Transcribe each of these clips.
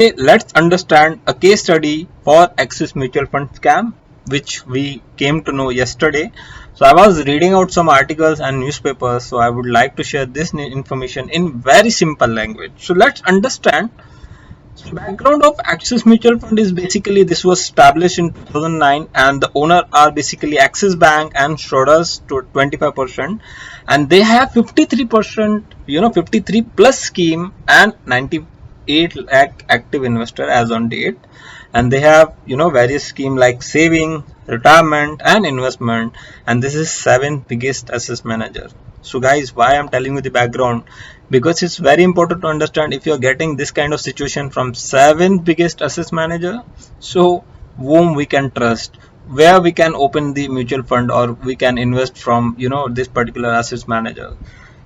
Okay, let's understand a case study for Axis Mutual Fund scam, which we came to know yesterday. So I was reading out some articles and newspapers, so I would like to share this information in very simple language. So let's understand. So background of Axis Mutual Fund is basically this was established in 2009, and the owner are basically Axis Bank and Schroders to 25%, and they have 53%, 53 plus scheme and 98 lakh active investor as on date, and they have various scheme like saving, retirement, and investment, and this is seventh biggest asset manager. So guys, why I'm telling you the background, because it's very important to understand if you're getting this kind of situation from seventh biggest asset manager, so whom we can trust, where we can open the mutual fund or we can invest from this particular asset manager.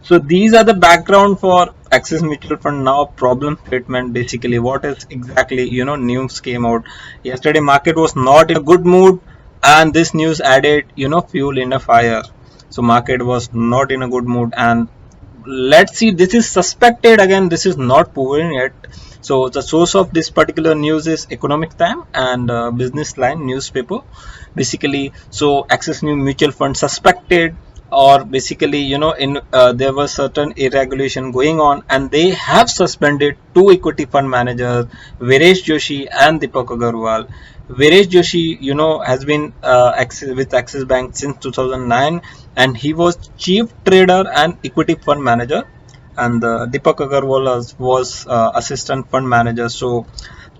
So these are the background for Axis Mutual Fund. Now problem statement, basically what is exactly news came out yesterday. Market was not in a good mood, and this news added fuel in a fire. So market was not in a good mood, and let's see, this is suspected, again this is not proven yet. So the source of this particular news is Economic Time and Business Line newspaper basically. So Axis New Mutual Fund suspected, or basically in there was certain irregulation going on, and they have suspended two equity fund managers, Viresh Joshi and Deepak Agarwal. Viresh Joshi, has been with Axis Bank since 2009, and he was chief trader and equity fund manager, and Deepak Agarwal was assistant fund manager. So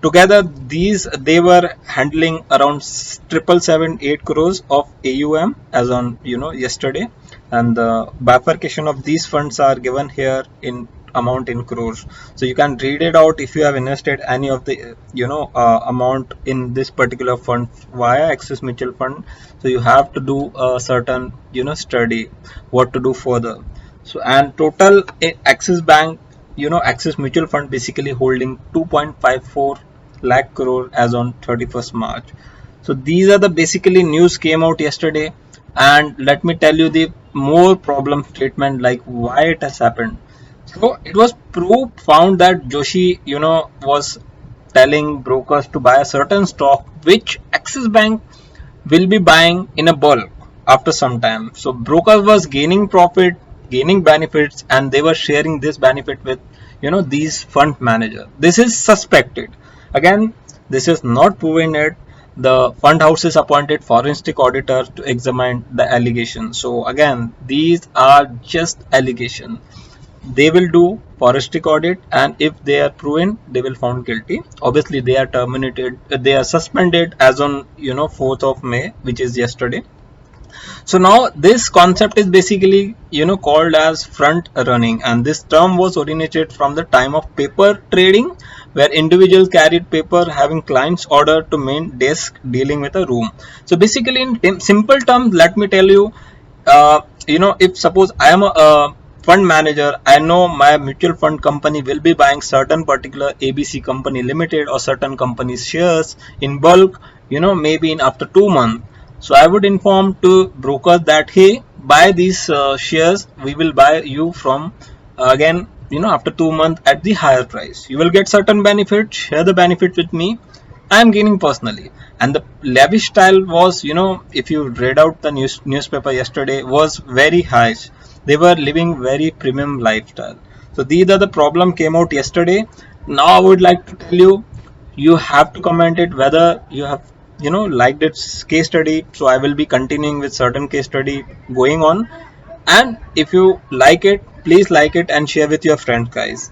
together these they were handling around 778 crores of AUM as on yesterday, and the bifurcation of these funds are given here in amount in crores. So you can read it out if you have invested any of the amount in this particular fund via Axis Mutual Fund. So you have to do a certain study what to do further. So and total Axis Bank, Axis Mutual Fund basically holding 2.54 lakh crore as on 31st March. So these are the basically news came out yesterday, and let me tell you the more problem statement like why it has happened. So it was found that Joshi was telling brokers to buy a certain stock which Axis Bank will be buying in a bulk after some time. So brokers was gaining profit, gaining benefits, and they were sharing this benefit with these fund manager. This is suspected. Again, this is not proven yet. The fund houses appointed forensic auditor to examine the allegation. So again, these are just allegation. They will do forensic audit, and if they are proven, they will found guilty. Obviously they are terminated, they are suspended as on 4th of May, which is yesterday. So now this concept is basically called as front running, and this term was originated from the time of paper trading, where individuals carried paper having clients order to main desk dealing with a room. So basically in simple terms, let me tell you, if suppose I am a fund manager, I know my mutual fund company will be buying certain particular ABC company limited or certain companies shares in bulk, maybe in after 2 months. So I would inform to brokers that hey, buy these shares, we will buy you from again after 2 months at the higher price. You will get certain benefits, share the benefits with me. I am gaining personally. And the lavish style was, if you read out the newspaper yesterday, was very high. They were living very premium lifestyle. So these are the problem came out yesterday. Now I would like to tell you, you have to comment it whether you have liked its case study. So I will be continuing with certain case study going on, and if you like it, please like it and share with your friends, guys.